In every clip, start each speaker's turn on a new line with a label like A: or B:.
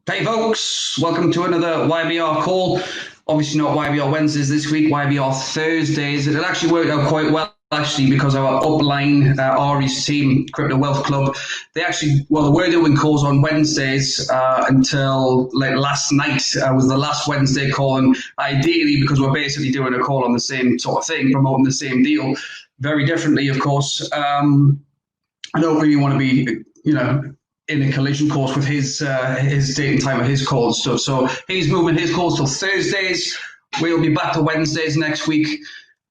A: Hey folks, welcome to another YBR call. Obviously not YBR Wednesdays this week, YBR Thursdays. It actually worked out quite well actually because our upline, Ari's team, Crypto Wealth Club, they were doing calls on Wednesdays until like last night was the last Wednesday call, and ideally because we're basically doing a call on the same sort of thing, promoting the same deal, very differently of course. I don't really want to be, in a collision course with his date and time of his calls stuff. So he's moving his calls till Thursdays. We'll be back to Wednesdays next week.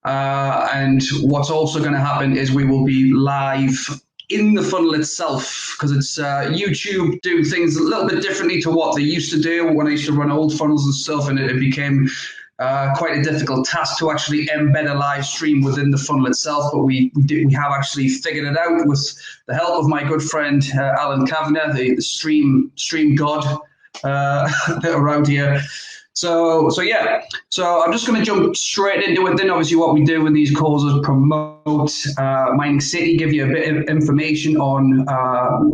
A: And what's also going to happen is we will be live in the funnel itself, because it's YouTube do things a little bit differently to what they used to do when I used to run old funnels and stuff, and it became quite a difficult task to actually embed a live stream within the funnel itself, but we have actually figured it out with the help of my good friend Alan Kavanagh, the stream god around here. So I'm just going to jump straight into it. Then obviously what we do in these calls is promote Mining City, give you a bit of information on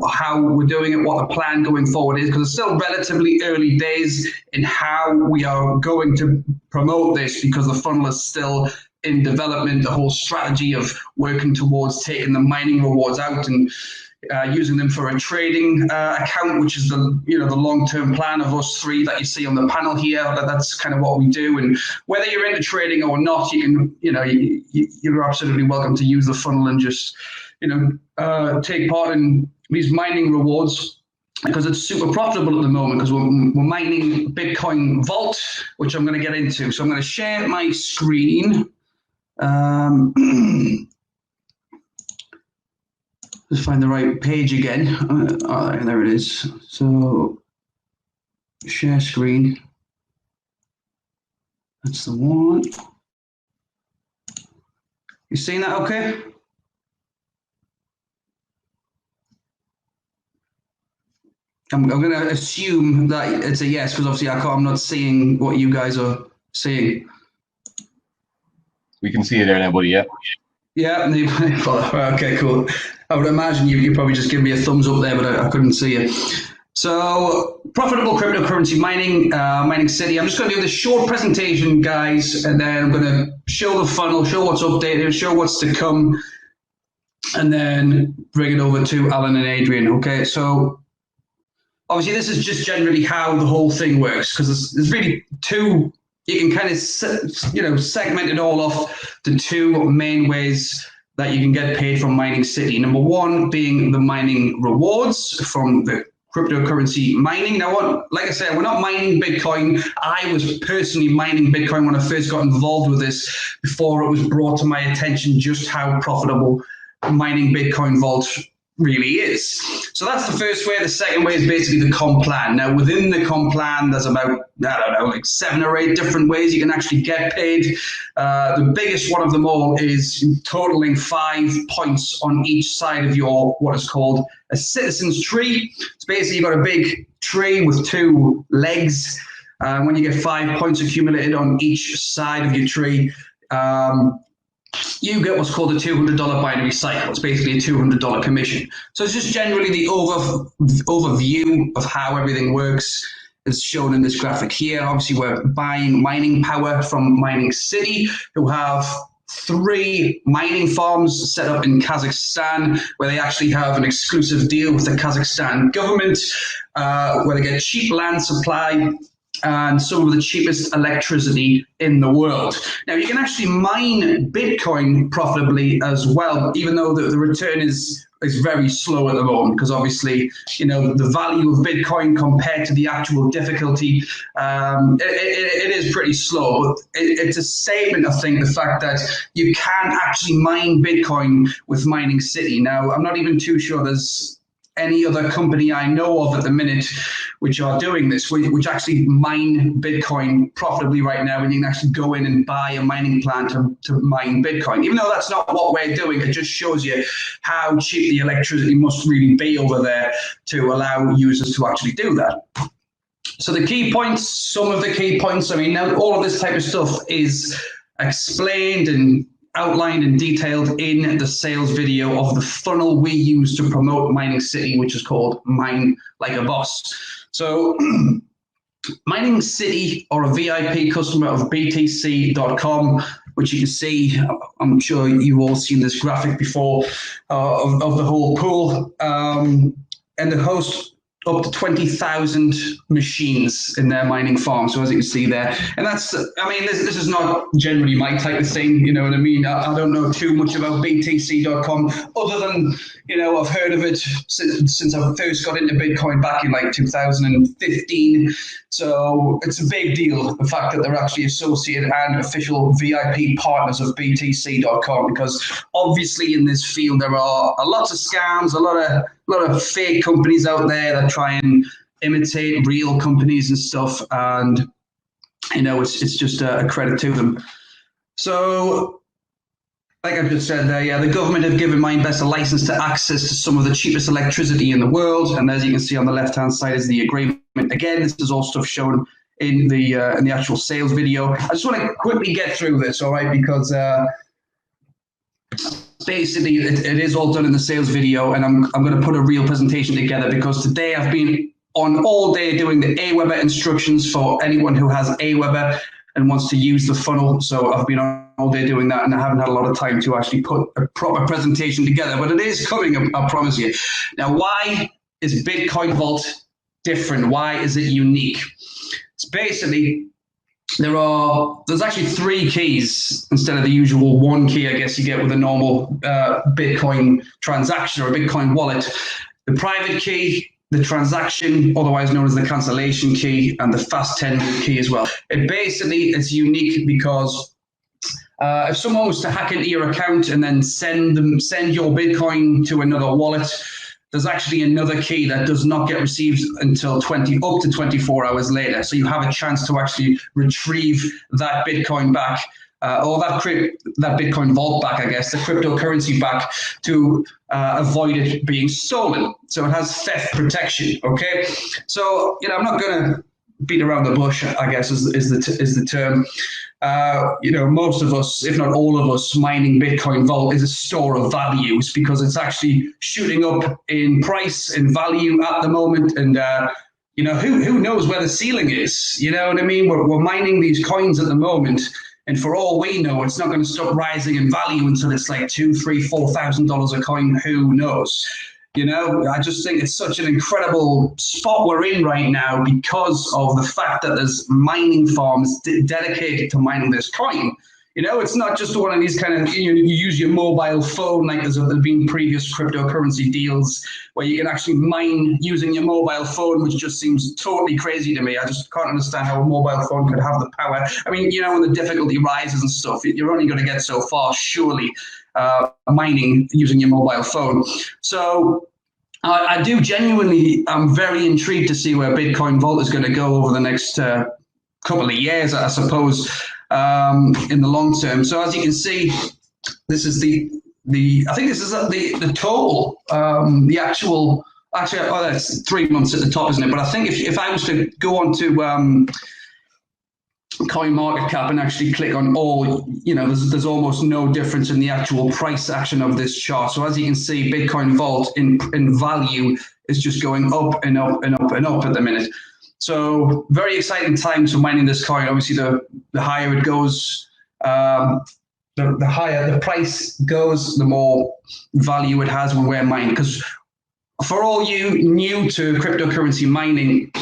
A: how we're doing it, what the plan going forward is, because it's still relatively early days in how we are going to promote this, because the funnel is still in development. The whole strategy of working towards taking the mining rewards out and using them for a trading account, which is the long-term plan of us three that you see on the panel here. That's kind of what we do, and whether you're into trading or not, you're absolutely welcome to use the funnel and just take part in these mining rewards, because it's super profitable at the moment, because we're mining Bitcoin Vault, which I'm going to get into. So I'm going to share my screen. Let's find the right page again. There it is. So share screen. That's the one. You seeing that okay? I'm going to assume that it's a yes, because obviously I'm not seeing what you guys are seeing.
B: We can see it there now, buddy, yeah.
A: Yeah, okay, cool. I would imagine you probably just give me a thumbs up there, but I couldn't see it. So, profitable cryptocurrency mining, Mining City. I'm just going to do this short presentation, guys, and then I'm going to show the funnel, show what's updated, show what's to come, and then bring it over to Alan and Adrian. Okay, so obviously this is just generally how the whole thing works, because there's really two. You can kind of segment it all off to two main ways that you can get paid from Mining City. Number one being the mining rewards from the cryptocurrency mining. Now, like I said, we're not mining Bitcoin. I was personally mining Bitcoin when I first got involved with this, before it was brought to my attention just how profitable mining Bitcoin Vault really is. So that's the first way. The second way is basically the comp plan. Now, within the comp plan, there's about, like 7 or 8 different ways you can actually get paid. The biggest one of them all is totaling 5 points on each side of your, what is called a citizen's tree. It's basically, you've got a big tree with 2 legs. When you get 5 points accumulated on each side of your tree, you get what's called a $200 binary cycle. It's basically a $200 commission. So it's just generally the overview of how everything works is shown in this graphic here. Obviously, we're buying mining power from Mining City, who have 3 mining farms set up in Kazakhstan, where they actually have an exclusive deal with the Kazakhstan government, where they get cheap land supply and some of the cheapest electricity in the world. Now, you can actually mine Bitcoin profitably as well, even though the return is very slow at the moment, because obviously, the value of Bitcoin compared to the actual difficulty, it is pretty slow. But it's a statement, I think, the fact that you can actually mine Bitcoin with Mining City. Now, I'm not even too sure there's any other company I know of at the minute which are doing this, which actually mine Bitcoin profitably right now, and you can actually go in and buy a mining plant to mine Bitcoin. Even though that's not what we're doing, it just shows you how cheap the electricity must really be over there to allow users to actually do that. So the key points, some of the key points, now all of this type of stuff is explained and outlined and detailed in the sales video of the funnel we use to promote Mining City, which is called Mine Like a Boss. So Mining City are a VIP customer of BTC.com, which you can see. I'm sure you've all seen this graphic before of the whole pool. And they host up to 20,000 machines in their mining farm. So as you can see there, and that's, I mean, this is not generally my type of thing, you know what I mean? I don't know too much about BTC.com other than, you know, I've heard of it since I first got into Bitcoin back in like 2015. So it's a big deal, the fact that they're actually associated and official VIP partners of BTC.com, because obviously in this field there are lots of scams, a lot of fake companies out there that try and imitate real companies and stuff, and you know, it's just a credit to them. So like I just said there, yeah, the government have given Minebase a license to access to some of the cheapest electricity in the world, and as you can see on the left hand side is the agreement. Again, this is all stuff shown in the actual sales video. I just want to quickly get through this, all right, because basically it is all done in the sales video, and I'm going to put a real presentation together, because today I've been on all day doing the Aweber instructions for anyone who has Aweber and wants to use the funnel. So I've been on all day doing that, and I haven't had a lot of time to actually put a proper presentation together, but it is coming, I promise you. Now, why is Bitcoin Vault different? Why is it unique? It's basically, there's actually 3 keys instead of the usual 1 key, I guess, you get with a normal Bitcoin transaction or a Bitcoin wallet. The private key, the transaction, otherwise known as the cancellation key, and the fast 10 key as well. It basically is unique because if someone was to hack into your account and then send your Bitcoin to another wallet, there's actually another key that does not get received until up to 24 hours later. So you have a chance to actually retrieve that Bitcoin back, or that Bitcoin vault back, I guess, the cryptocurrency back, to avoid it being stolen. So it has theft protection, okay? So, you know, I'm not going to beat around the bush, I guess is the term. You know, most of us, if not all of us, mining Bitcoin Vault is a store of values, because it's actually shooting up in price and value at the moment. And, you know, who knows where the ceiling is? You know what I mean? We're mining these coins at the moment, and for all we know, it's not going to stop rising in value until it's like $2,000, $3,000, $4,000 a coin. Who knows? You know, I just think it's such an incredible spot we're in right now because of the fact that there's mining farms dedicated to mining this coin. You know, it's not just one of these kind of, you use your mobile phone, like there's been previous cryptocurrency deals where you can actually mine using your mobile phone, which just seems totally crazy to me. I just can't understand how a mobile phone could have the power. I mean, you know, when the difficulty rises and stuff, you're only going to get so far, surely, mining using your mobile phone. So I do genuinely, I'm very intrigued to see where Bitcoin Vault is going to go over the next couple of years, I suppose, in the long term. So as you can see, this is I think this is the total, the actual, oh, that's 3 months at the top, isn't it? But I think if I was to go on to CoinMarketCap and actually click on all, you know, there's almost no difference in the actual price action of this chart. So as you can see, Bitcoin Vault in value is just going up and up and up and up at the minute. So very exciting times for mining this coin. Obviously, the higher it goes, the higher the price goes, the more value it has when we're mining. Because for all you new to cryptocurrency mining,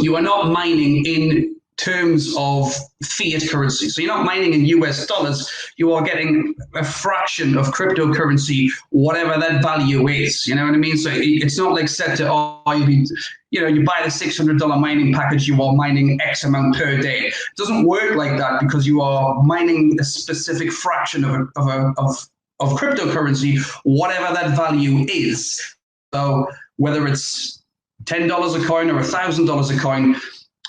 A: you are not mining in terms of fiat currency. So you're not mining in US dollars, you are getting a fraction of cryptocurrency, whatever that value is, you know what I mean? So it's not like set to, you buy the $600 mining package, you are mining X amount per day. It doesn't work like that, because you are mining a specific fraction of cryptocurrency, whatever that value is. So whether it's $10 a coin or $1,000 a coin,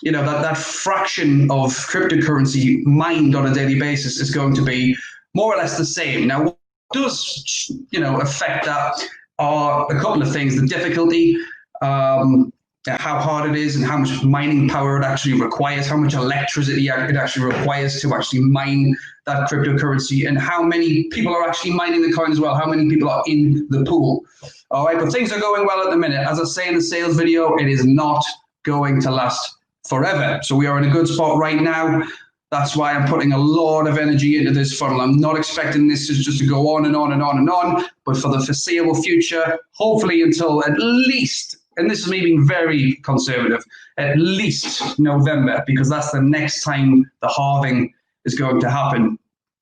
A: you know, that fraction of cryptocurrency mined on a daily basis is going to be more or less the same. Now, what does, you know, affect that are a couple of things. The difficulty, how hard it is and how much mining power it actually requires, how much electricity it actually requires to actually mine that cryptocurrency, and how many people are actually mining the coin as well, how many people are in the pool. All right, but things are going well at the minute. As I say in the sales video, it is not going to last forever. So we are in a good spot right now. That's why I'm putting a lot of energy into this funnel. I'm not expecting this just to go on and on and on and on, but for the foreseeable future, hopefully until at least, and this is me being very conservative, at least November, because that's the next time the halving is going to happen.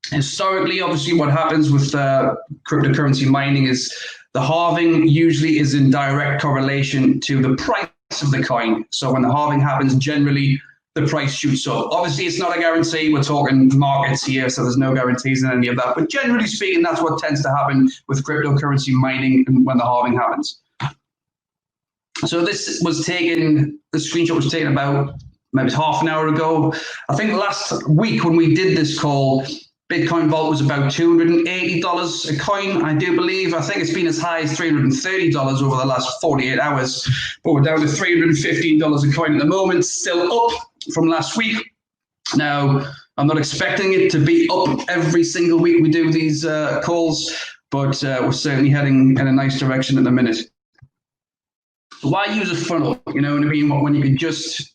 A: Historically, obviously, what happens with cryptocurrency mining is the halving usually is in direct correlation to the price of the coin. So when the halving happens, generally the price shoots up. Obviously, it's not a guarantee. We're talking markets here, so there's no guarantees in any of that. But generally speaking, that's what tends to happen with cryptocurrency mining when the halving happens. So this was taken, the screenshot was taken about maybe half an hour ago. I think last week when we did this call, Bitcoin Vault was about $280 a coin, I do believe. I think it's been as high as $330 over the last 48 hours, but we're down to $315 a coin at the moment, still up from last week. Now, I'm not expecting it to be up every single week we do these calls, but we're certainly heading in a nice direction at the minute. Why use a funnel? You know what I mean? When you can just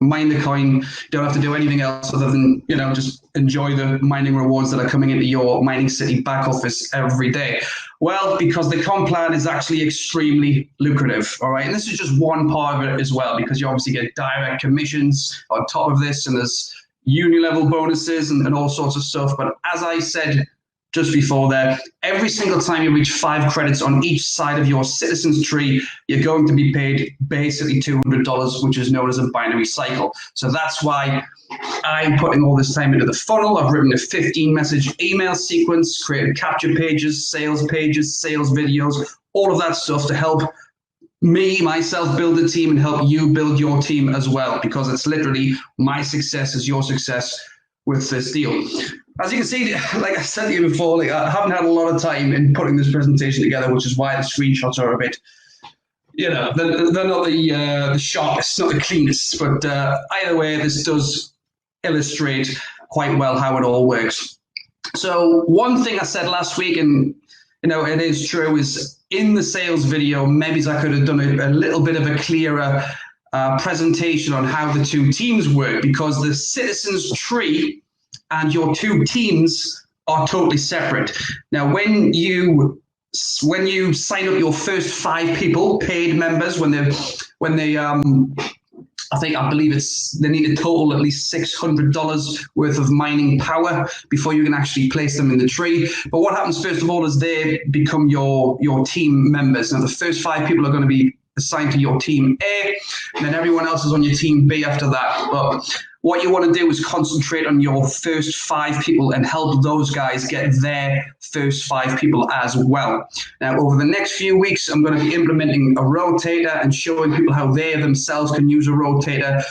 A: mine the coin, you don't have to do anything else other than, you know, just enjoy the mining rewards that are coming into your Mining City back office every day. Well, because the comp plan is actually extremely lucrative, all right? And this is just one part of it as well, because you obviously get direct commissions on top of this, and there's uni level bonuses and all sorts of stuff. But as I said just before there, every single time you reach 5 credits on each side of your citizens tree, you're going to be paid basically $200, which is known as a binary cycle. So that's why I'm putting all this time into the funnel. I've written a 15-message email sequence, created capture pages, sales videos, all of that stuff to help myself build a team and help you build your team as well, because it's literally my success is your success with this deal. As you can see, like I said to you before, like I haven't had a lot of time in putting this presentation together, which is why the screenshots are a bit, you know, they're not the sharpest, not the cleanest. But either way, this does illustrate quite well how it all works. So one thing I said last week, and you know, it is true, is in the sales video, maybe I could have done a little bit of a clearer presentation on how the two teams work, because the citizens tree and your two teams are totally separate. Now, when you sign up your first 5 people, paid members, when they I believe they need to total at least $600 worth of mining power before you can actually place them in the tree. But what happens first of all is they become your team members. Now, the first 5 people are going to be assigned to your team A, and then everyone else is on your team B after that. But what you want to do is concentrate on your first 5 people and help those guys get their first 5 people as well. Now, over the next few weeks, I'm going to be implementing a rotator and showing people how they themselves can use a rotator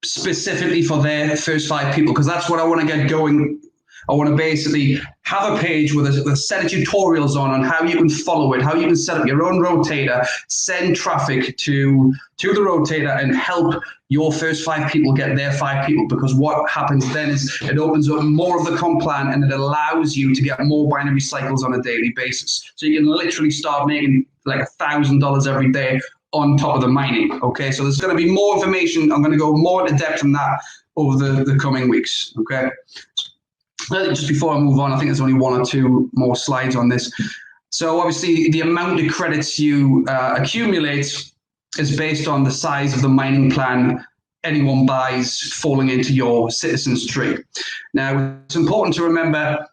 A: specifically for their first 5 people, because that's what I want to get going. I want to basically have a page with a set of tutorials on how you can follow it, how you can set up your own rotator, send traffic to the rotator, and help your first 5 people get their 5 people. Because what happens then is it opens up more of the comp plan, and it allows you to get more binary cycles on a daily basis. So you can literally start making like $1,000 every day on top of the mining. Okay, so there's going to be more information. I'm going to go more into depth on that over the coming weeks. Okay. Just before I move on, I think there's only 1 or 2 more slides on this. So obviously the amount of credits you accumulate is based on the size of the mining plan anyone buys falling into your citizens tree. Now, it's important to remember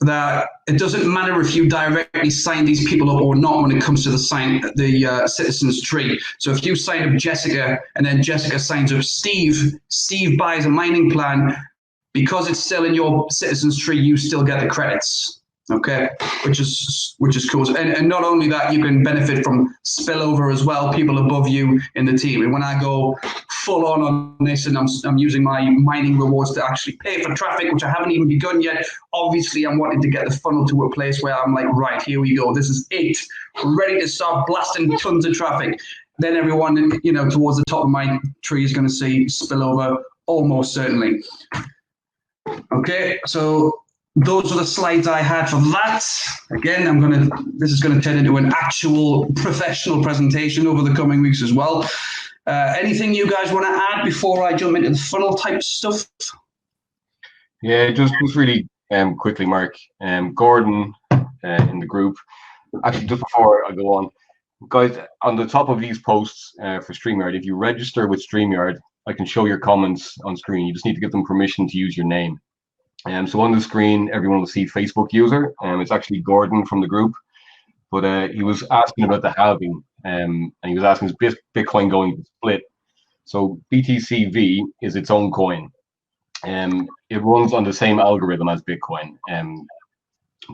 A: that it doesn't matter if you directly sign these people up or not when it comes to the citizens tree. So if you sign up Jessica and then Jessica signs up Steve, Steve buys a mining plan. Because it's still in your citizens tree, you still get the credits, okay? Which is cool. And not only that, you can benefit from spillover as well, people above you in the team. And when I go full on this and I'm using my mining rewards to actually pay for traffic, which I haven't even begun yet, obviously I'm wanting to get the funnel to a place where I'm like, right, here we go. This is it. We're ready to start blasting tons of traffic. then everyone, towards the top of my tree is going to see spillover almost certainly. Okay, so those are the slides I had for that. Again, this is going to turn into an actual professional presentation over the coming weeks as well. Anything you guys want to add before I jump into the funnel type stuff?
B: Yeah, just really quickly, Mark. Gordon in the group. Actually, just before I go on, guys, on the top of these posts for StreamYard, if you register with StreamYard, I can show your comments on screen. You just need to give them permission to use your name. So on the screen, everyone will see Facebook user. It's actually Gordon from the group, but he was asking about the halving, and he was asking, is Bitcoin going to split? So BTCV is its own coin. It runs on the same algorithm as Bitcoin,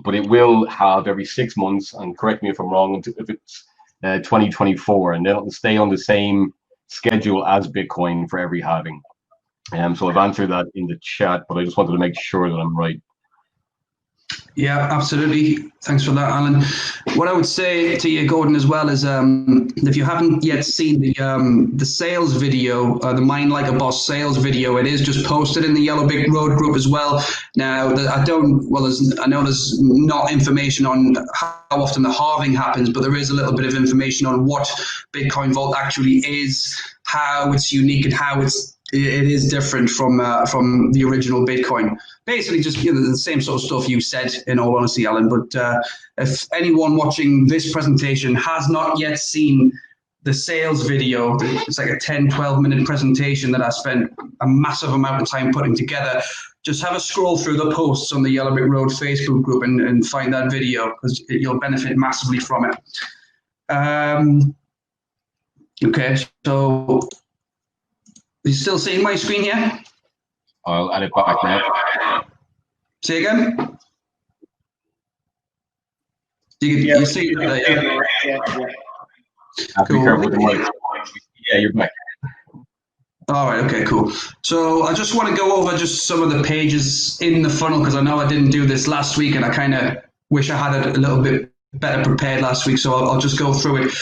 B: but it will have every 6 months, and correct me if I'm wrong, if it's 2024, and then it'll stay on the same schedule as Bitcoin for every halving. So I've answered that in the chat, but I just wanted to make sure that I'm right.
A: Yeah, absolutely. Thanks for that, Alan. What I would say to you, Gordon, as well is if you haven't yet seen the sales video, the Mine Like a Boss sales video, it is just posted in the Yellow Brick Road group as well. Now, I know there's not information on how often the halving happens, but there is a little bit of information on what Bitcoin Vault actually is, how it's unique, and how it is different from the original Bitcoin. Basically, just the same sort of stuff you said, in all honesty, Alan. But if anyone watching this presentation has not yet seen the sales video, it's like a 10-12 minute presentation that I spent a massive amount of time putting together. Just have a scroll through the posts on the Yellow Brick Road Facebook group and find that video, because you'll benefit massively from it. Okay, so you still seeing my screen here?
B: I'll add it back now.
A: Say again? You see that?
B: Yeah. Cool. Be careful with the mic. Yeah, you're back.
A: All right, okay, cool. So I just want to go over just some of the pages in the funnel, because I know I didn't do this last week, and I kind of wish I had it a little bit better prepared last week, so I'll just go through it.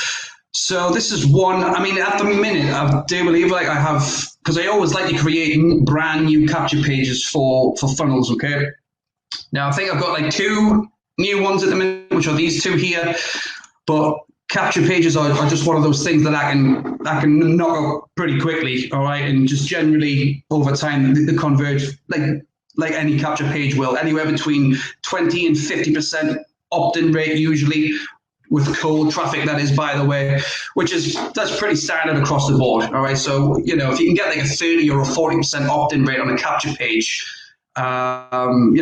A: So this is one. I mean, at the minute, I do believe I have, because I always like to create brand new capture pages for funnels, okay? Now, I think I've got like 2 new ones at the minute, which are these 2 here, but capture pages are just one of those things that I can knock out pretty quickly, all right? And just generally over time, they converge like any capture page will, anywhere between 20 and 50% opt-in rate usually, with cold traffic, that is, by the way, that's pretty standard across the board. All right, so if you can get like a 30 or a 40% opt-in rate on a capture page, I'm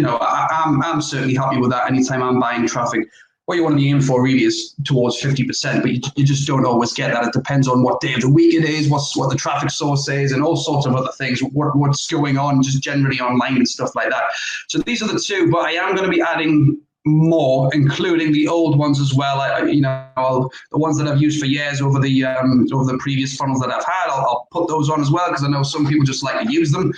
A: certainly happy with that. Anytime I'm buying traffic, what you want to be aiming for really is towards 50%, but you just don't always get that. It depends on what day of the week it is, what the traffic source is, and all sorts of other things. What's going on just generally online and stuff like that. So these are the 2, but I am going to be adding more, including the old ones as well. The ones that I've used for years over the previous funnels that I've had, I'll put those on as well, because I know some people just like to use them.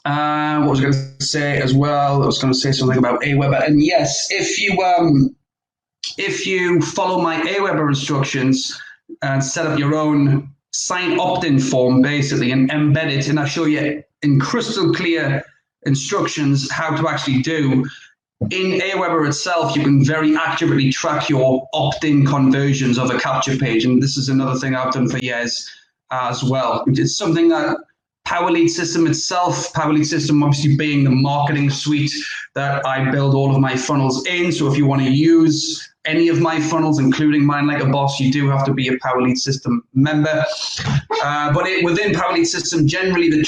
A: What was I going to say as well? I was going to say something about Aweber, and yes, if you follow my Aweber instructions and set up your own sign opt-in form, basically, and embed it, and I'll show you in crystal clear instructions how to actually do. In Aweber itself, you can very accurately track your opt-in conversions of a capture page, and this is another thing I've done for years as well. It's something that Powerlead System itself, Powerlead System obviously being the marketing suite that I build all of my funnels in. So if you want to use any of my funnels, including Mine Like a Boss, you do have to be a Powerlead System member. But within Powerlead System, generally the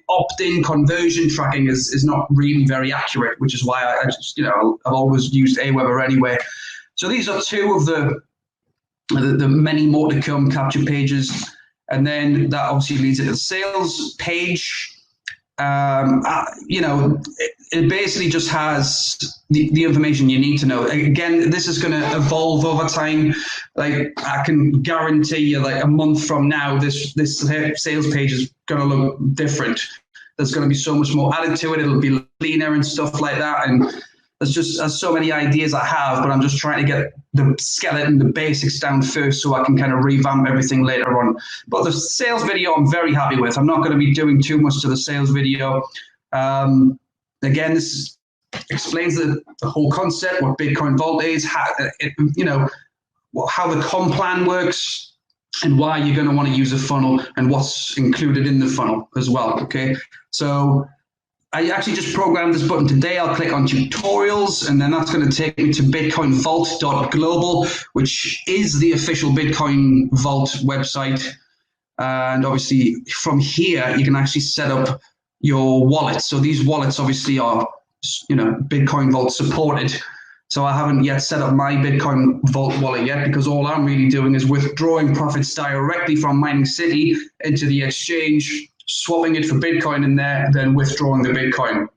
A: opt-in conversion tracking is not really very accurate, which is why I just, I've always used Aweber anyway. So these are 2 of the many more to come capture pages. And then that obviously leads to the sales page. It basically just has the information you need to know. Again, this is going to evolve over time. Like, I can guarantee you, like a month from now, this sales page is going to look different. There's going to be so much more added to it. It'll be cleaner and stuff like that. And there's so many ideas I have, but I'm just trying to get the skeleton, the basics down first so I can kind of revamp everything later on. But the sales video I'm very happy with. I'm not going to be doing too much to the sales video. Again, this explains the whole concept, what Bitcoin Vault is, how the comp plan works, and why you're going to want to use a funnel and what's included in the funnel as well. Okay, so I actually just programmed this button today. I'll click on tutorials, and then that's going to take me to bitcoinvault.global, which is the official Bitcoin Vault website. And obviously from here, you can actually set up your wallet. So these wallets obviously are, Bitcoin Vault supported. So I haven't yet set up my Bitcoin Vault wallet yet, because all I'm really doing is withdrawing profits directly from Mining City into the exchange, swapping it for Bitcoin in there, then withdrawing the Bitcoin.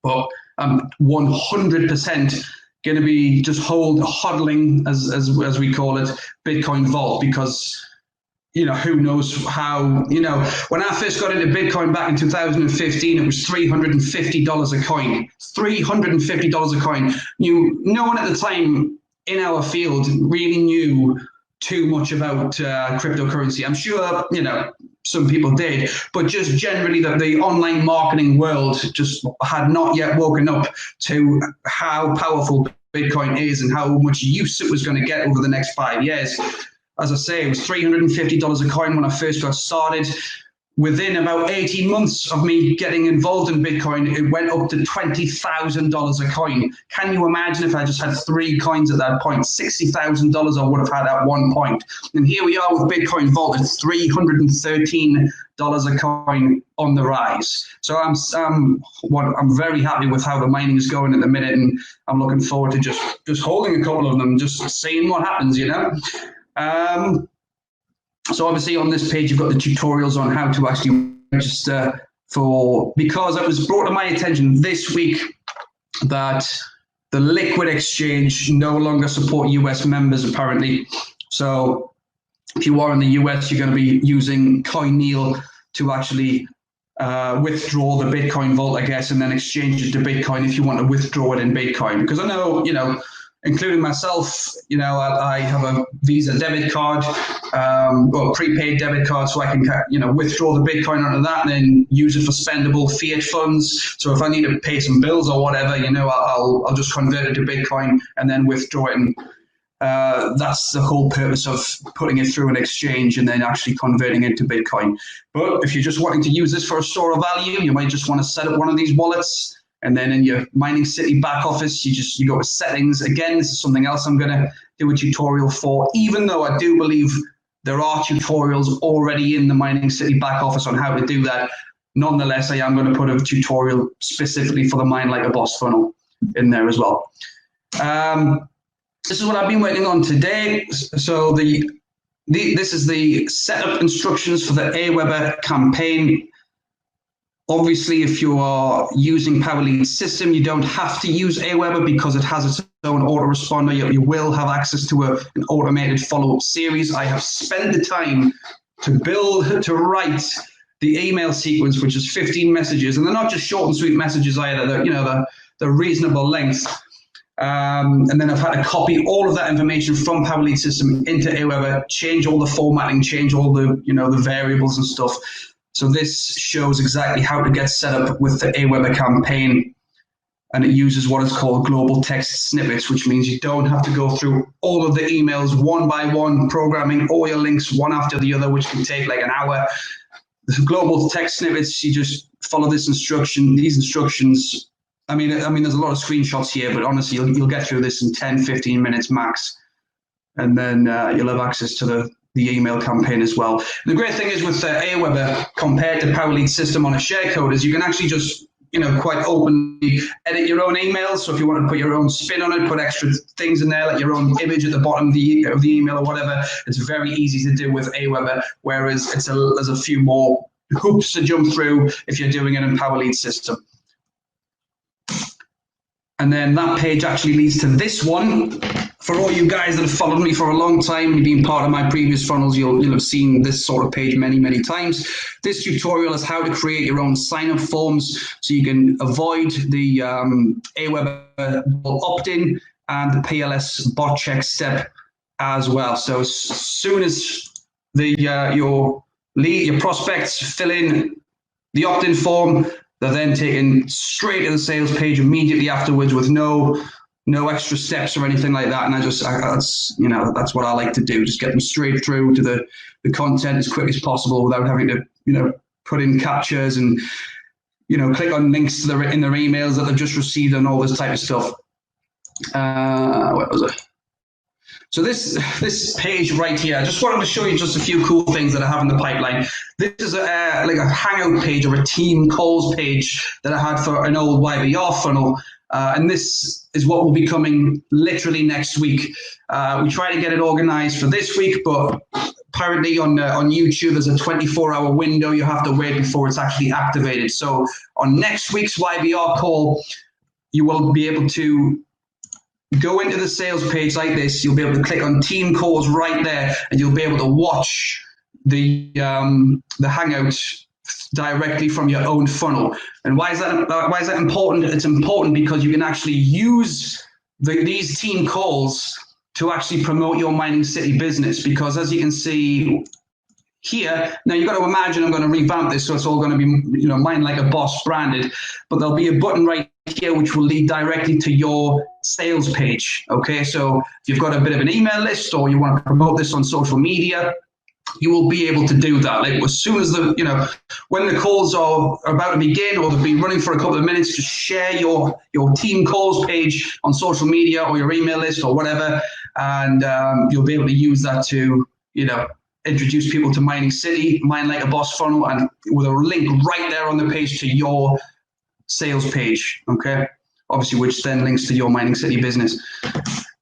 A: But I'm 100% going to be just hodling, as we call it, Bitcoin Vault, because who knows how, when I first got into Bitcoin back in 2015, it was $350 a coin, $350 a coin. No one at the time in our field really knew too much about cryptocurrency. I'm sure, some people did, but just generally the online marketing world just had not yet woken up to how powerful Bitcoin is and how much use it was going to get over the next 5 years. As I say, it was $350 a coin when I first got started. Within about 18 months of me getting involved in Bitcoin, it went up to $20,000 a coin. Can you imagine if I just had 3 coins at that point? $60,000 I would have had at one point. And here we are with Bitcoin Vault at $313 a coin on the rise. So I'm very happy with how the mining is going at the minute, and I'm looking forward to just holding a couple of them, just seeing what happens, So obviously on this page, you've got the tutorials on how to actually register because it was brought to my attention this week that the Liquid exchange no longer support US members apparently. So if you are in the US, you're going to be using Coineal to actually withdraw the Bitcoin Vault, I guess, and then exchange it to Bitcoin if you want to withdraw it in Bitcoin. Because I know, including myself, I have a Visa debit card, or prepaid debit card, so I can, withdraw the Bitcoin onto that and then use it for spendable fiat funds. So if I need to pay some bills or whatever, I'll just convert it to Bitcoin and then withdraw it. And that's the whole purpose of putting it through an exchange and then actually converting it to Bitcoin. But if you're just wanting to use this for a store of value, you might just want to set up one of these wallets. And then in your Mining City back office, you go to settings. Again, this is something else I'm going to do a tutorial for, even though I do believe there are tutorials already in the Mining City back office on how to do that. Nonetheless, I am going to put a tutorial specifically for the Mine Like a Boss funnel in there as well. This is what I've been working on today. So this is the setup instructions for the Aweber campaign. Obviously, if you are using PowerLead system, you don't have to use Aweber because it has its own autoresponder. You will have access to an automated follow-up series. I have spent the time to write the email sequence, which is 15 messages, and they're not just short and sweet messages either. They're reasonable length. And then I've had to copy all of that information from PowerLead system into Aweber, change all the formatting, change all the the variables and stuff. So this shows exactly how to get set up with the Aweber campaign, and it uses what is called global text snippets, which means you don't have to go through all of the emails one by one, programming all your links one after the other, which can take like an hour. The global text snippets, you just follow these instructions. I mean, there's a lot of screenshots here, but honestly, you'll get through this in 10, 15 minutes max, and then you'll have access to the email campaign as well. The great thing is with Aweber compared to PowerLead system on a share code is you can actually just quite openly edit your own emails. So if you want to put your own spin on it, put extra things in there, like your own image at the bottom of the email or whatever, it's very easy to do with Aweber, whereas there's a few more hoops to jump through if you're doing it in PowerLead system. And then that page actually leads to this one. For all you guys that have followed me for a long time and been part of my previous funnels, you'll have seen this sort of page many, many times. This tutorial is how to create your own sign-up forms so you can avoid the Aweber opt-in and the PLS bot check step as well. So as soon as your prospects fill in the opt-in form, they're then taken straight to the sales page immediately afterwards with no extra steps or anything like that. And that's what I like to do. Just get them straight through to the content as quick as possible without having to, put in captures and, click on links in their emails that they've just received and all this type of stuff. What was it? So this page right here, I just wanted to show you just a few cool things that I have in the pipeline. This is like a Hangout page or a team calls page that I had for an old YBR funnel. And this is what will be coming literally next week. We try to get it organized for this week, but apparently on YouTube, there's a 24-hour window you have to wait before it's actually activated. So on next week's YBR call, you will be able to go into the sales page like this. You'll be able to click on team calls right there, and you'll be able to watch the Hangout directly from your own funnel. And why is that important? It's important because you can actually use these team calls to actually promote your Mining City business. Because as you can see here, now you've got to imagine I'm going to revamp this, so it's all going to be Mine Like a Boss branded, but there'll be a button right here which will lead directly to your sales page. Okay, so if you've got a bit of an email list or you want to promote this on social media, you will be able to do that. Like as soon as when the calls are about to begin or they've been running for a couple of minutes, just share your team calls page on social media or your email list or whatever, and you'll be able to use that to introduce people to Mining City, Mine Like a Boss funnel, and with a link right there on the page to your sales page. Okay, obviously, which then links to your Mining City business.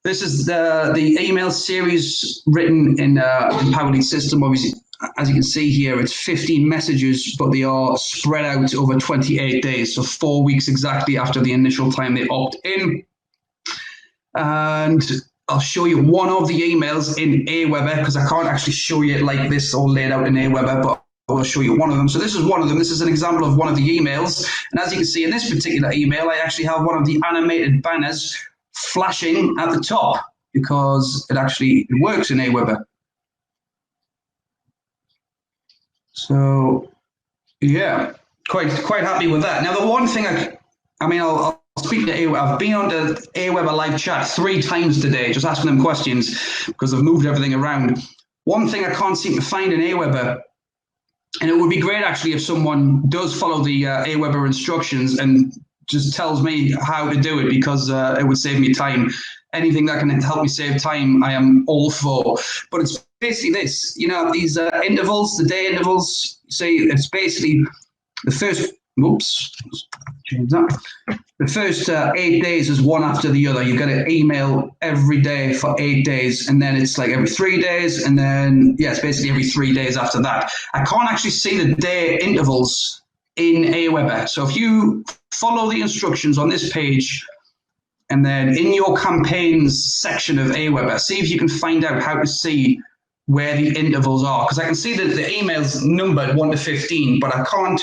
A: This is the email series written in PowerLead system. Obviously, as you can see here, it's 15 messages, but they are spread out over 28 days, so 4 weeks exactly after the initial time they opt in. And I'll show you one of the emails in Aweber, because I can't actually show you it like this all laid out in Aweber, but I'll show you one of them. So this is one of them. This is an example of one of the emails. And as you can see in this particular email, I actually have one of the animated banners flashing at the top because it works in Aweber. So yeah, quite happy with that. Now the one thing I'll speak to Aweber. I've been on the Aweber live chat 3 times today, just asking them questions because I've moved everything around. One thing I can't seem to find in Aweber, and it would be great actually if someone does follow the Aweber instructions and just tells me how to do it, because it would save me time. Anything that can help me save time, I am all for. But it's basically this, these intervals, the day intervals. Say it's basically the first. Oops, change that. The first 8 days is one after the other. You get an email every day for 8 days, and then it's like every 3 days, and then it's basically every 3 days after that. I can't actually see the day intervals in Aweber. So if you follow the instructions on this page, and then in your campaigns section of Aweber, see if you can find out how to see where the intervals are. Because I can see that the email's numbered 1 to 15, but I can't.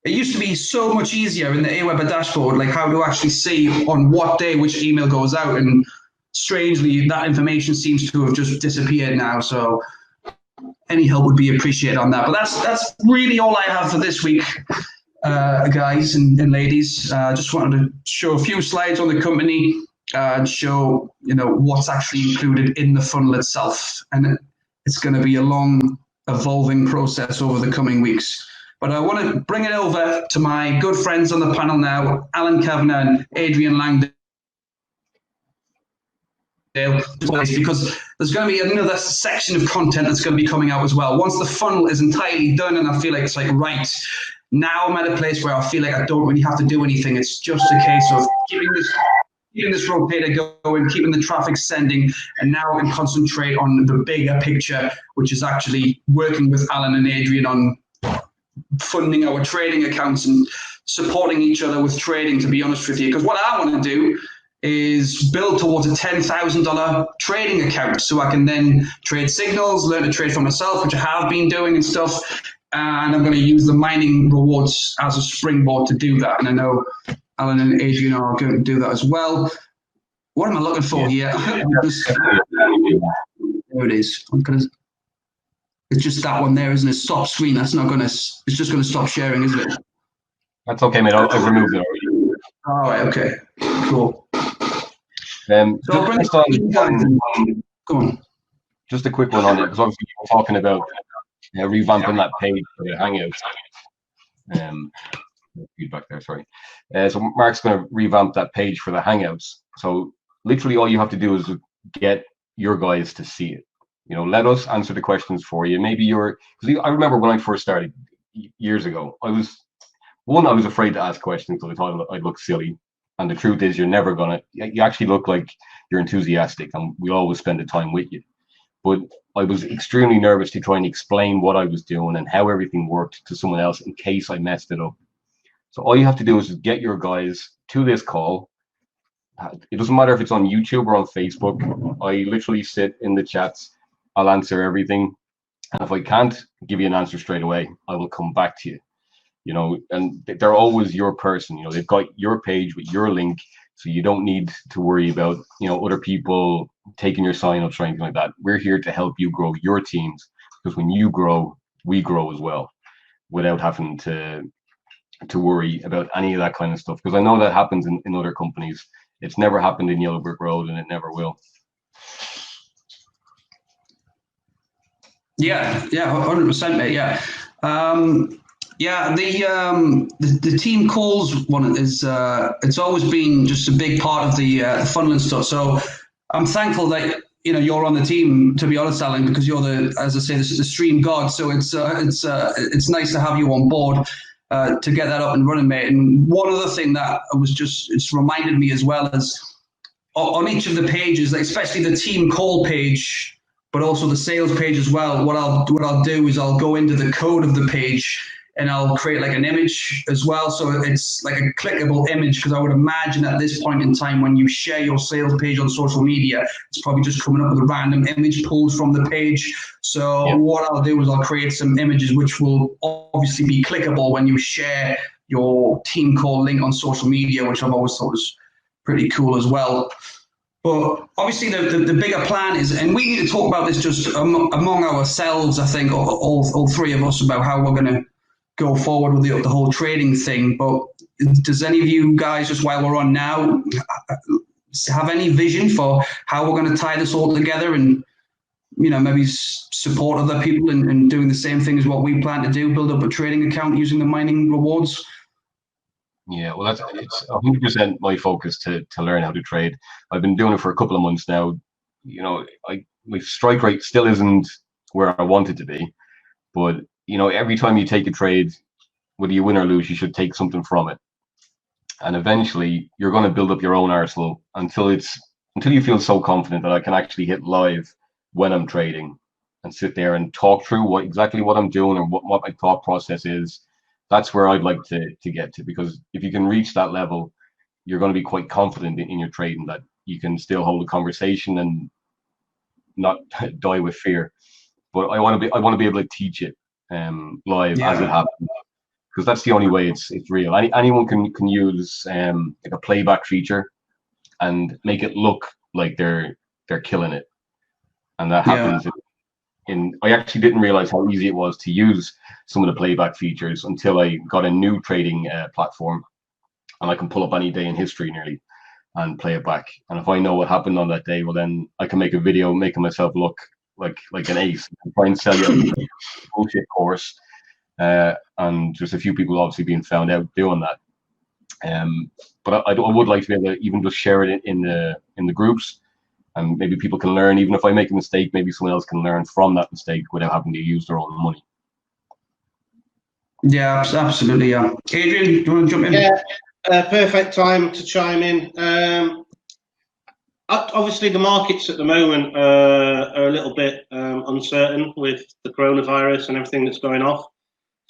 A: It used to be so much easier in the Aweber dashboard, like how to actually see on what day which email goes out. And strangely, that information seems to have just disappeared now. So any help would be appreciated on that. But that's really all I have for this week, guys and ladies. Just wanted to show a few slides on the company and show what's actually included in the funnel itself. And it's going to be a long, evolving process over the coming weeks. But I want to bring it over to my good friends on the panel now, Alan Kavanagh and Adrian Langdale, because there's going to be another section of content that's going to be coming out as well. Once the funnel is entirely done and I feel like it's like, right, now I'm at a place where I feel like I don't really have to do anything. It's just a case of keeping this rotator going, keeping the traffic sending, and now I can concentrate on the bigger picture, which is actually working with Alan and Adrian on funding our trading accounts and supporting each other with trading, to be honest with you. Because what I want to do is build towards a $10,000 trading account so I can then trade signals, learn to trade for myself, which I have been doing and stuff. And I'm going to use the mining rewards as a springboard to do that. And I know Alan and Adrian are going to do that as well. What am I looking for here? There it is. It's just that one there, isn't it? Stop screen. That's not going to. It's just going to stop sharing, isn't it?
B: That's okay, mate. I've removed it already.
A: All right. Okay. Cool.
B: So
A: go on.
B: Just a quick one on it, because obviously we're talking about revamping that page for the Hangouts. Feedback there, sorry. So Mark's going to revamp that page for the Hangouts. So literally all you have to do is get your guys to see it. You know, let us answer the questions for you. Maybe because I remember when I first started years ago, I was afraid to ask questions because I thought I'd look silly. And the truth is, you're never gonna. You actually look like you're enthusiastic, and we always spend the time with you. But I was extremely nervous to try and explain what I was doing and how everything worked to someone else in case I messed it up. So all you have to do is get your guys to this call. It doesn't matter if it's on YouTube or on Facebook. I literally sit in the chats. I'll answer everything. And if I can't give you an answer straight away, I will come back to you. You know, and they're always your person. You know, they've got your page with your link, so you don't need to worry about, you know, other people taking your sign-ups or anything like that. We're here to help you grow your teams, because when you grow, we grow as well, without having to worry about any of that kind of stuff. Because I know that happens in other companies. It's never happened in Yellow Brick Road, and it never will.
A: Yeah, 100%, mate. Yeah. The team calls one is it's always been just a big part of the funneling stuff. So I'm thankful that you're on the team, to be honest, Alan, because you're as I say, this is a stream god. So it's nice to have you on board to get that up and running, mate. And one other thing that it's reminded me as well is on each of the pages, like especially the team call page, but also the sales page as well. What I'll do is I'll go into the code of the page and I'll create like an image as well. So it's like a clickable image, because I would imagine at this point in time, when you share your sales page on social media, it's probably just coming up with a random image pulled from the page. So What I'll do is I'll create some images which will obviously be clickable when you share your team call link on social media, which I've always thought was pretty cool as well. But obviously the bigger plan is, and we need to talk about this just among ourselves, I think, all three of us, about how we're going to go forward with the whole trading thing. But does any of you guys, just while we're on now, have any vision for how we're going to tie this all together and, maybe support other people in doing the same thing as what we plan to do, build up a trading account using the mining rewards?
B: Yeah, well, it's 100% my focus to learn how to trade. I've been doing it for a couple of months now. My strike rate still isn't where I want it to be, but every time you take a trade, whether you win or lose, you should take something from it. And eventually, you're going to build up your own arsenal until you feel so confident that I can actually hit live when I'm trading and sit there and talk through exactly what I'm doing and what my thought process is. That's where I'd like to get to, because if you can reach that level, you're going to be quite confident in your trading, that you can still hold a conversation and not die with fear. But I want to be able to teach it live as it happens, because that's the only way it's real. Anyone can use like a playback feature and make it look like they're killing it, and that happens. I actually didn't realize how easy it was to use some of the playback features until I got a new trading platform, and I can pull up any day in history nearly and play it back. And if I know what happened on that day, well, then I can make a video making myself look like an ace and try and sell you a bullshit course. And there's a few people obviously being found out doing that. But I would like to be able to even just share it in the groups. And maybe people can learn. Even if I make a mistake, maybe someone else can learn from that mistake without having to use their own money.
A: Yeah, absolutely. Yeah. Adrian, do you want to jump in?
C: Yeah, perfect time to chime in. Obviously, the markets at the moment are a little bit uncertain with the coronavirus and everything that's going off.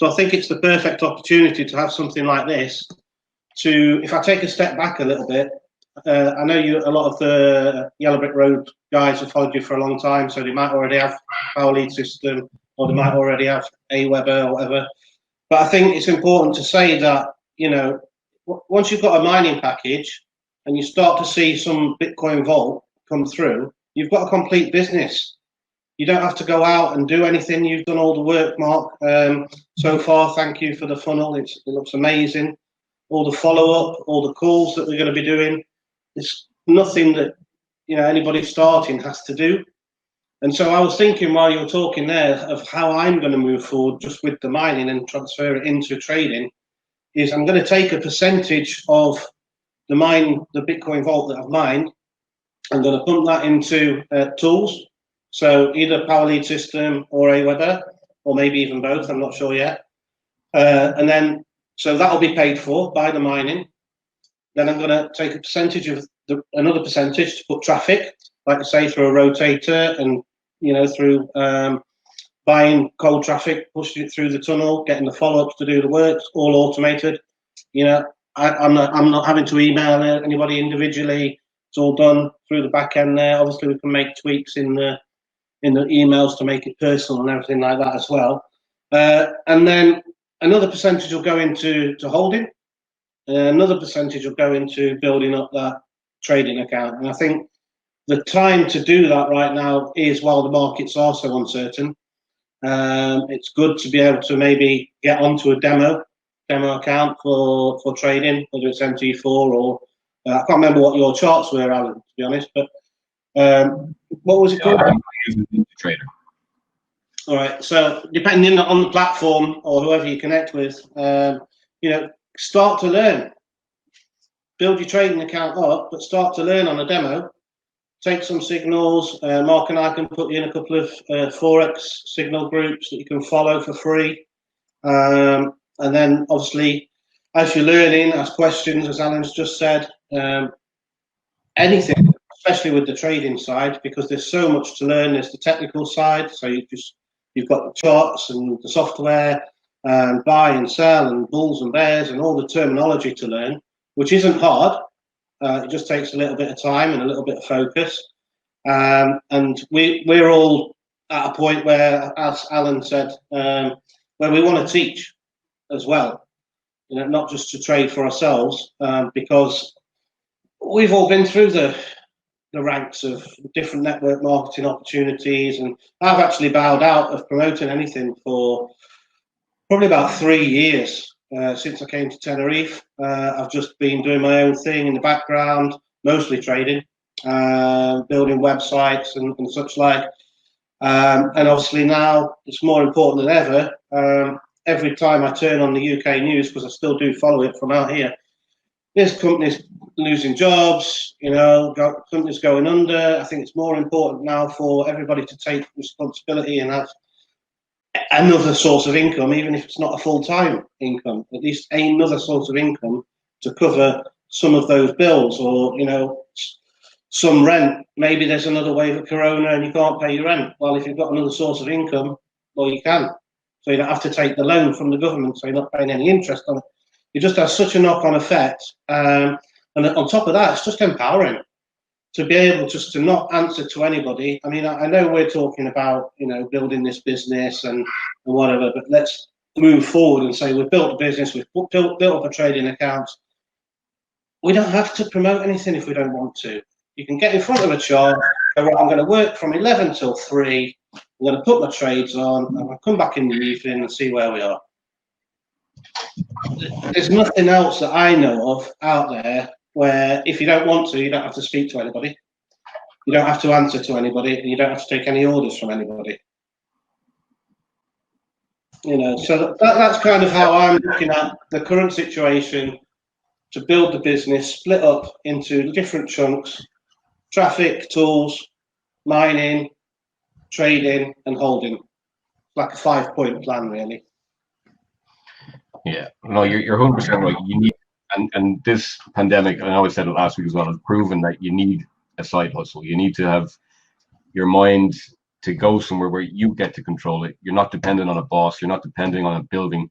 C: So I think it's the perfect opportunity to have something like this. If I take a step back a little bit, I know a lot of the Yellow Brick Road guys have followed you for a long time, so they might already have Power Lead System, or they might already have Aweber or whatever. But I think it's important to say that, once you've got a mining package and you start to see some Bitcoin Vault come through, you've got a complete business. You don't have to go out and do anything. You've done all the work, Mark. So far, thank you for the funnel. It looks amazing. All the follow-up, all the calls that we're going to be doing. It's nothing that anybody starting has to do. And so I was thinking while you were talking there of how I'm going to move forward just with the mining and transfer it into trading. Is I'm going to take a percentage of the Bitcoin Vault that I've mined. I'm going to pump that into tools. So either Power Lead System or Aweber, or maybe even both, I'm not sure yet. And then, so that'll be paid for by the mining. Then I'm going to take a percentage of another percentage to put traffic, like I say, through a rotator and, through buying cold traffic, pushing it through the tunnel, getting the follow-ups to do the works, all automated. I'm not having to email anybody individually. It's all done through the back end there. Obviously, we can make tweaks in the emails to make it personal and everything like that as well. And then another percentage will go into holding. Another percentage will go into building up that trading account. And I think the time to do that right now is while the markets are so uncertain. It's good to be able to maybe get onto a demo account for trading, whether it's MT4 or I can't remember what your charts were, Alan, to be honest, but what was it called?
B: I'm using NinjaTrader.
C: All right. So depending on the platform or whoever you connect with, start to learn. Build your trading account up, but start to learn on a demo. Take some signals. Mark and I can put you in a couple of Forex signal groups that you can follow for free. And then obviously, as you're learning, ask questions, as Alan's just said. Anything, especially with the trading side, because there's so much to learn. There's the technical side, so you've got the charts and the software, and buy and sell and bulls and bears and all the terminology to learn, which isn't hard. It just takes a little bit of time and a little bit of focus. And we're all at a point where, as Alan said, where we want to teach as well, not just to trade for ourselves, because we've all been through the ranks of different network marketing opportunities, and I've actually bowed out of promoting anything for probably about 3 years. Since I came to Tenerife, I've just been doing my own thing in the background, mostly trading, building websites and such like. And obviously now it's more important than ever. Every time I turn on the UK news, because I still do follow it from out here, there's companies losing jobs, companies going under. I think it's more important now for everybody to take responsibility and have another source of income, even if it's not a full-time income, at least another source of income to cover some of those bills, or some rent. Maybe there's another wave of corona and you can't pay your rent. Well, if you've got another source of income, well, you can. So you don't have to take the loan from the government, so you're not paying any interest on it. It just has such a knock-on effect. And on top of that, it's just empowering to be able just to not answer to anybody. I mean, I know we're talking about, building this business and whatever, but let's move forward and say we've built a business, we've built up a trading account. We don't have to promote anything if we don't want to. You can get in front of a chart, go, right, I'm going to work from 11 till 3, I'm going to put my trades on, and I'll come back in the evening and see where we are. There's nothing else that I know of out there where if you don't want to, you don't have to speak to anybody. You don't have to answer to anybody, and you don't have to take any orders from anybody. So that's kind of how I'm looking at the current situation, to build the business, split up into different chunks: traffic, tools, mining, trading, and holding. Like a 5-point plan, really.
B: Yeah, no, you're 100% right. You need, and this pandemic, I know I said it last week as well, has proven that you need a side hustle. You need to have your mind to go somewhere where you get to control it. You're not dependent on a boss. You're not depending on a building.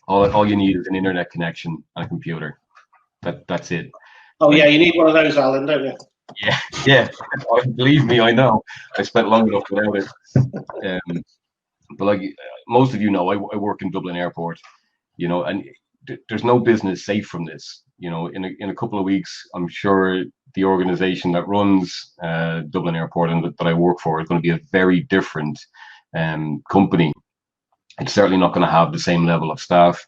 B: All you need is an internet connection and a computer. That's it.
C: Oh yeah, you need one of those, Alan, don't you?
B: Yeah. Believe me, I know. I spent long enough without it. But like most of you know, I work in Dublin Airport. And there's no business safe from this. You know, in a couple of weeks, I'm sure the organization that runs Dublin Airport and that I work for is going to be a very different company. It's certainly not going to have the same level of staff.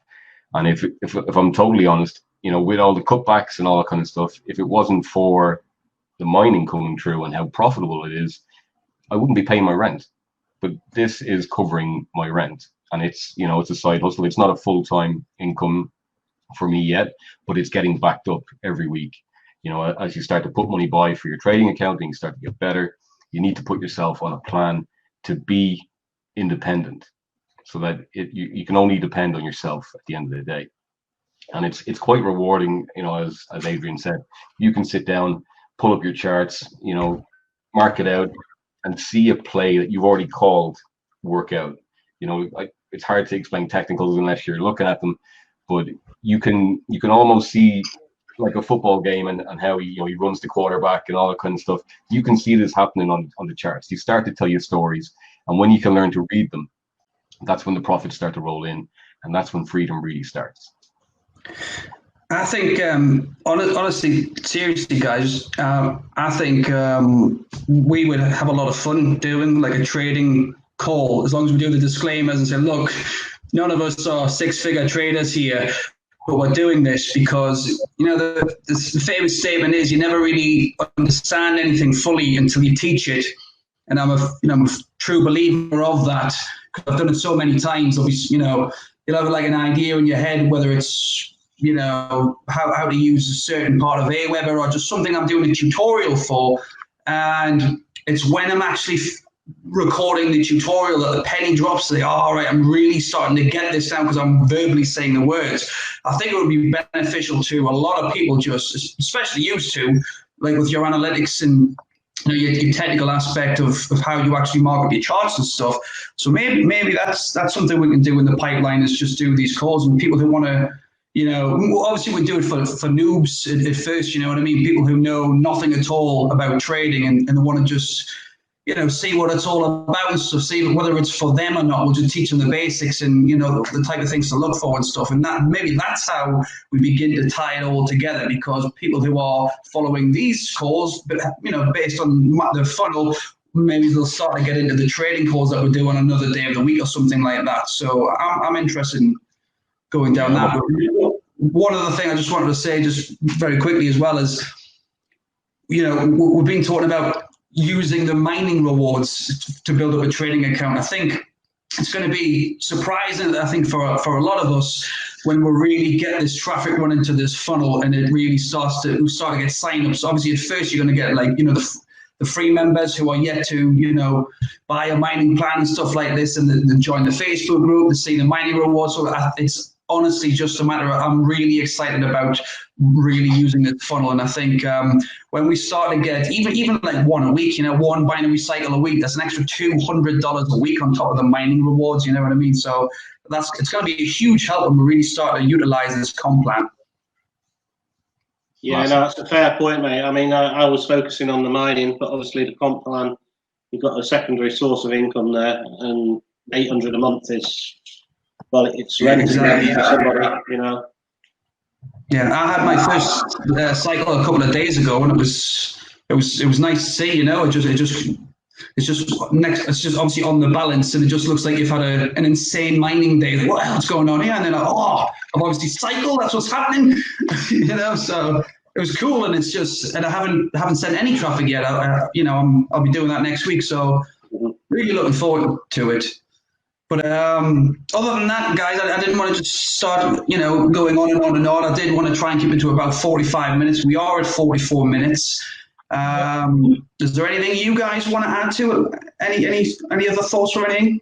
B: And if I'm totally honest, you know, with all the cutbacks and all that kind of stuff, if it wasn't for the mining coming through and how profitable it is, I wouldn't be paying my rent. But this is covering my rent, and it's, you know, it's a side hustle. It's not a full-time income for me yet, but it's getting backed up every week. You know, as you start to put money by for your trading account and you start to get better, you need to put yourself on a plan to be independent, so that you can only depend on yourself at the end of the day. And it's quite rewarding, you know, as Adrian said, you can sit down, pull up your charts, you know, mark it out, and see a play that you've already called work out. You know, it's hard to explain technicals unless you're looking at them, but you can almost see like a football game and how he, you know, he runs the quarterback and all that kind of stuff. You can see this happening on the charts. You start to tell your stories, and when you can learn to read them, that's when the profits start to roll in, and that's when freedom really starts.
A: I think, honestly, seriously, guys, I think we would have a lot of fun doing like a trading call, as long as we do the disclaimers and say, look, none of us are six-figure traders here, but we're doing this because, you know, the famous statement is you never really understand anything fully until you teach it. And I'm a true believer of that, because I've done it so many times. You know, you'll have like an idea in your head, whether it's, you know, how to use a certain part of Aweber or just something I'm doing a tutorial for. And it's when I'm actually recording the tutorial that the penny drops. They are, all right, I'm really starting to get this now because I'm verbally saying the words. I think it would be beneficial to a lot of people, just especially used to, like with your analytics and, you know, your technical aspect of how you actually market your charts and stuff. So maybe that's something we can do in the pipeline, is just do these calls, and people who want to, you know, obviously we do it for noobs at first, you know what I mean? People who know nothing at all about trading and they want to just, you know, see what it's all about and stuff, see whether it's for them or not. We'll just teach them the basics and, you know, the type of things to look for and stuff. And that maybe that's how we begin to tie it all together, because people who are following these calls, but, you know, based on the funnel, maybe they'll start to get into the trading calls that we do on another day of the week or something like that. So I'm interested in going down that route. One other thing I just wanted to say just very quickly as well is, you know, we've been talking about using the mining rewards to build up a trading account. I think it's going to be surprising, I think, for a lot of us, when we really get this traffic running to this funnel and it really starts to get signups. Obviously, at first you're going to get, like, you know, the free members who are yet to, you know, buy a mining plan and stuff like this, and then join the Facebook group to see the mining rewards. So it's honestly just a matter of, I'm really excited about really using the funnel. And I think when we start to get even like one a week, you know, one binary cycle a week, that's an extra $200 a week on top of the mining rewards, you know what I mean? So it's going to be a huge help when we really start to utilize this comp plan.
C: Yeah, no, that's a fair point, mate. I mean, I was focusing on the mining, but obviously the comp plan, you've got a secondary source of income there, and $800 a month is, well, it's rent for somebody, you know.
A: Yeah, I had my first cycle a couple of days ago, and it was nice to see. You know, it's just obviously on the balance, and it just looks like you've had an insane mining day. Like, what else going on here? And then, I've obviously cycled. That's what's happening. You know, so it was cool, and it's just, and I haven't sent any traffic yet. You know, I'll be doing that next week, so really looking forward to it. But other than that, guys, I didn't want to just start, you know, going on and on and on. I did want to try and keep it to about 45 minutes. We are at 44 minutes. Is there anything you guys want to add to it? Any other thoughts or anything?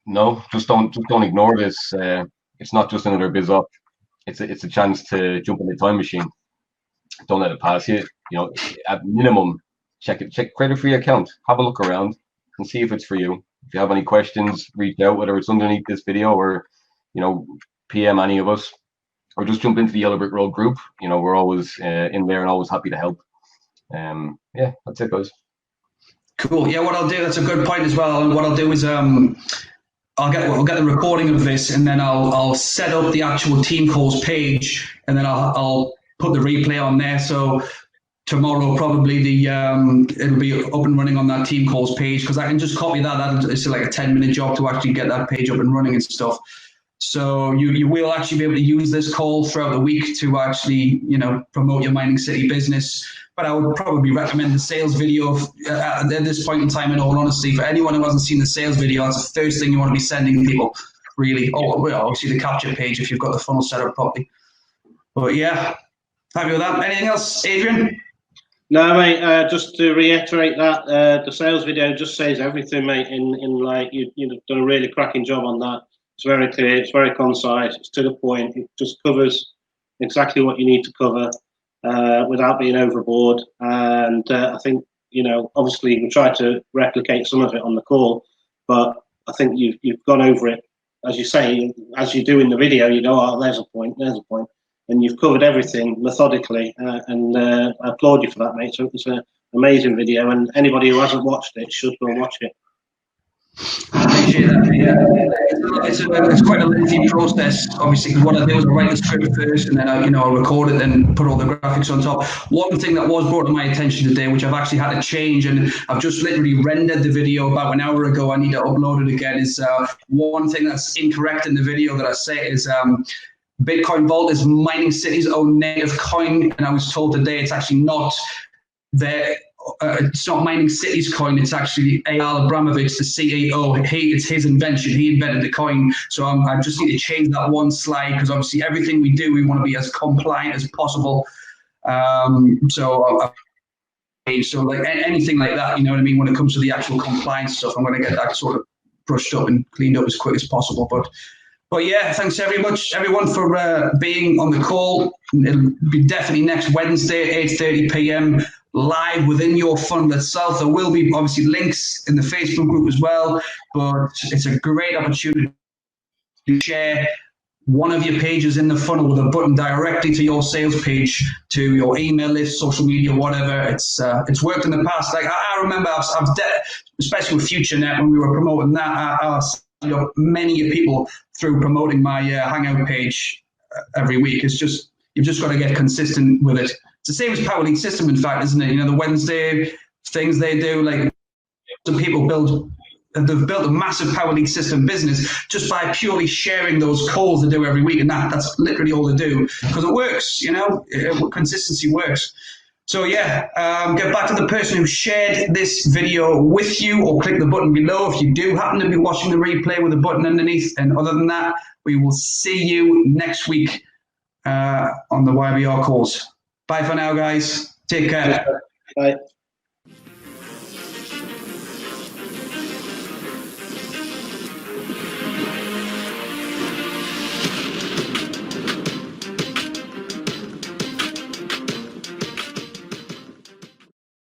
B: No, just don't ignore this. It's not just another biz up. It's a chance to jump in the time machine. Don't let it pass you. You know, at minimum, create a free account. Have a look around and see if it's for you. If you have any questions, reach out, whether it's underneath this video or, you know, PM any of us, or just jump into the Yellow Brick Road group. You know, we're always in there and always happy to help. Yeah, that's it, guys.
A: Cool. Yeah, what I'll do, that's a good point as well. And what I'll do is we'll get the recording of this, and then I'll set up the actual team calls page, and then I'll put the replay on there. So tomorrow probably it'll be up and running on that team calls page, because I can just copy that. It's like a 10-minute job to actually get that page up and running and stuff. So you will actually be able to use this call throughout the week to actually, promote your Mining City business. But I would probably recommend the sales video at this point in time, in all honesty. For anyone who hasn't seen the sales video, that's the first thing you want to be sending people, really. Oh, well, obviously the capture page if you've got the funnel set up properly. But yeah, happy with that. Anything else, Adrian?
C: No, mate. Just to reiterate that the sales video just says everything, mate. In like you've done a really cracking job on that. It's very clear. It's very concise. It's to the point. It just covers exactly what you need to cover without being overboard. And I think obviously we tried to replicate some of it on the call, but I think you've gone over it, as you say, as you do in the video. You go, oh, there's a point. And you've covered everything methodically, and I applaud you for that, mate. So it's an amazing video, and anybody who hasn't watched it should go and watch it.
A: I appreciate that. Yeah, it's quite a lengthy process, obviously, because what I do is I write the script first, and then I'll record it and put all the graphics on top. One thing that was brought to my attention today, which I've actually had to change, and I've just literally rendered the video about an hour ago. I need to upload it again. Is one thing that's incorrect in the video that I say is Bitcoin Vault is Mining City's own native coin, and I was told today it's actually not their. It's not Mining City's coin. It's actually Eyal Abramovich, the CEO. It's his invention. He invented the coin. So I just need to change that one slide, because obviously everything we do, we want to be as compliant as possible. So like anything like that, you know what I mean? When it comes to the actual compliance stuff, I'm going to get that sort of brushed up and cleaned up as quick as possible. But yeah, thanks everyone for being on the call. It'll be definitely next Wednesday, 8:30 p.m. live within your funnel itself. There will be obviously links in the Facebook group as well, but it's a great opportunity to share one of your pages in the funnel with a button directly to your sales page, to your email list, social media, whatever. It's worked in the past. Like I remember, especially with FutureNet when we were promoting that, I many people through promoting my Hangout page every week. It's just, you've just got to get consistent with it. It's the same as Power Lead System, in fact, isn't it? The Wednesday things they do, like some people they've built a massive Power Lead System business just by purely sharing those calls they do every week, and that's literally all they do, because it works, consistency works. So yeah, get back to the person who shared this video with you, or click the button below if you do happen to be watching the replay with the button underneath. And other than that, we will see you next week on the YBR calls. Bye for now, guys. Take care.
C: Bye.